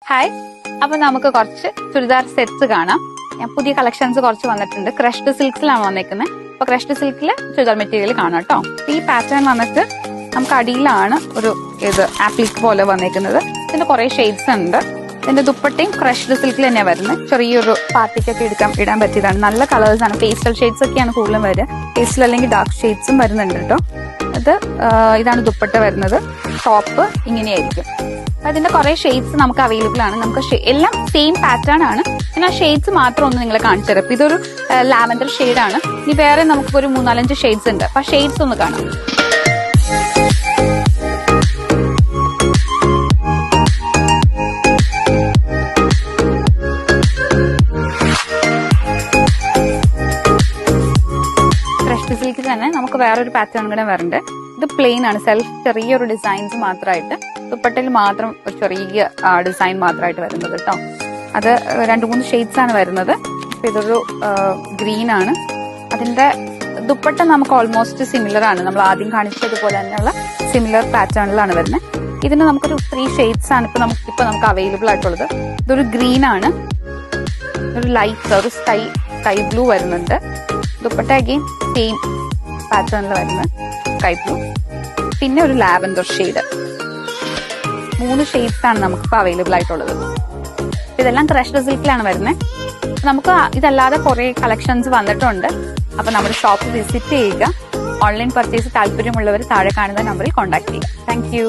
Hi, അപ്പൊ നമുക്ക് കുറച്ച് ചുരിദാർ സെറ്റ്സ് കാണാം. ഞാൻ പുതിയ കളക്ഷൻസ് കുറച്ച് വന്നിട്ടുണ്ട്. ക്രഷ്ഡ് സിൽക്സിലാണ് വന്നേക്കുന്നത്. അപ്പൊ ക്രഷ്ഡ് സിൽക്കില് ചുരിദാർ മെറ്റീരിയൽ കാണാം കേട്ടോ. ഈ പാറ്റേൺ വന്നിട്ട് നമുക്ക് അടിയിലാണ് ഒരു ഇത് ആപ്ലിക് പോലെ വന്നേക്കുന്നത്. ഇതിന്റെ കുറെ ഷെയ്ഡ്സ് ഉണ്ട്. ഇതിന്റെ ദുപ്പട്ടയും ക്രഷ്ഡ് സിൽക്കിൽ തന്നെയാണ് വരുന്നത്. ചെറിയൊരു പാർട്ടിക്കൊക്കെ ഇടാൻ പറ്റിയതാണ്. നല്ല കളേഴ്സ് ആണ്. പേസ്റ്റൽ ഷെയ്ഡ്സ് ഒക്കെയാണ് കൂടുതലും വരിക. പേസ്റ്റൽ അല്ലെങ്കിൽ ഡാർക്ക് ഷെയ്ഡ്സും വരുന്നുണ്ട് കേട്ടോ. ഇതാണ് ദുപ്പട്ട വരുന്നത്. ടോപ്പ് ഇങ്ങനെയായിരിക്കും. അതിന്റെ കുറെ ഷെയ്ഡ്സ് നമുക്ക് അവൈലബിൾ ആണ്. നമുക്ക് എല്ലാം സെയിം പാറ്റേൺ ആണ്. പിന്നെ ആ ഷെയ്ഡ്സ് മാത്രം ഒന്ന് നിങ്ങളെ കാണിച്ചു തരാം. ഇതൊരു ലാവൻഡർ ഷെയ്ഡാണ്. ഇനി വേറെ നമുക്കൊരു 3-4 ഷെയ്ഡ്സ് ഉണ്ട്. അപ്പൊ ഷെയ്ഡ്സ് ഒന്ന് കാണാം. ക്രഷ്ഡ് സിൽക്ക് തന്നെ നമുക്ക് വേറൊരു പാറ്റേൺ കൂടെ വരുന്നുണ്ട്. ഇത് പ്ലെയിൻ ആണ്. സെൽഫ് ചെറിയൊരു ഡിസൈൻസ് മാത്രമായിട്ട്, ദുപ്പട്ടയിൽ മാത്രം ഒരു ചെറിയ ഡിസൈൻ മാത്രമായിട്ട് വരുന്നത് കേട്ടോ. അത് 2-3 ഷെയ്ഡ്സ് ആണ് വരുന്നത്. ഇതൊരു ഗ്രീൻ ആണ്. അതിന്റെ ദുപ്പട്ട നമുക്ക് ഓൾമോസ്റ്റ് സിമിലർ ആണ്. നമ്മൾ ആദ്യം കാണിച്ചതുപോലെ തന്നെയുള്ള സിമിലർ പാറ്റേണിലാണ് വരുന്നത്. ഇതിന് നമുക്കൊരു 3 ഷെയ്ഡ്സ് ആണ് ഇപ്പൊ നമുക്ക് അവൈലബിൾ ആയിട്ടുള്ളത്. ഇതൊരു ഗ്രീൻ ആണ്. ഒരു ലൈറ്റ് ഒരു സ്കൈ ബ്ലൂ വരുന്നുണ്ട്. ദുപ്പട്ട അഗെയിൻ സെയിം പാറ്റേണിൽ വരുന്ന സ്കൈ ബ്ലൂ. പിന്നെ ഒരു ലാവൻഡർ ഷെയ്ഡ്. 3 ഷെയ്ഡ്സ് ആണ് നമുക്കിപ്പോ അവൈലബിൾ ആയിട്ടുള്ളത്. ഇതെല്ലാം ക്രഷ്ഡ് സിൽക്കിലാണ് വരുന്നത്. നമുക്ക് ഇതല്ലാതെ കുറെ കളക്ഷൻസ് വന്നിട്ടുണ്ട്. അപ്പൊ നമ്മുടെ ഷോപ്പ് വിസിറ്റ് ചെയ്യുക. ഓൺലൈൻ പർച്ചേസ് താല്പര്യമുള്ളവർ താഴെ കാണുന്ന നമ്പറിൽ കോൺടാക്ട് ചെയ്യുക. Thank you.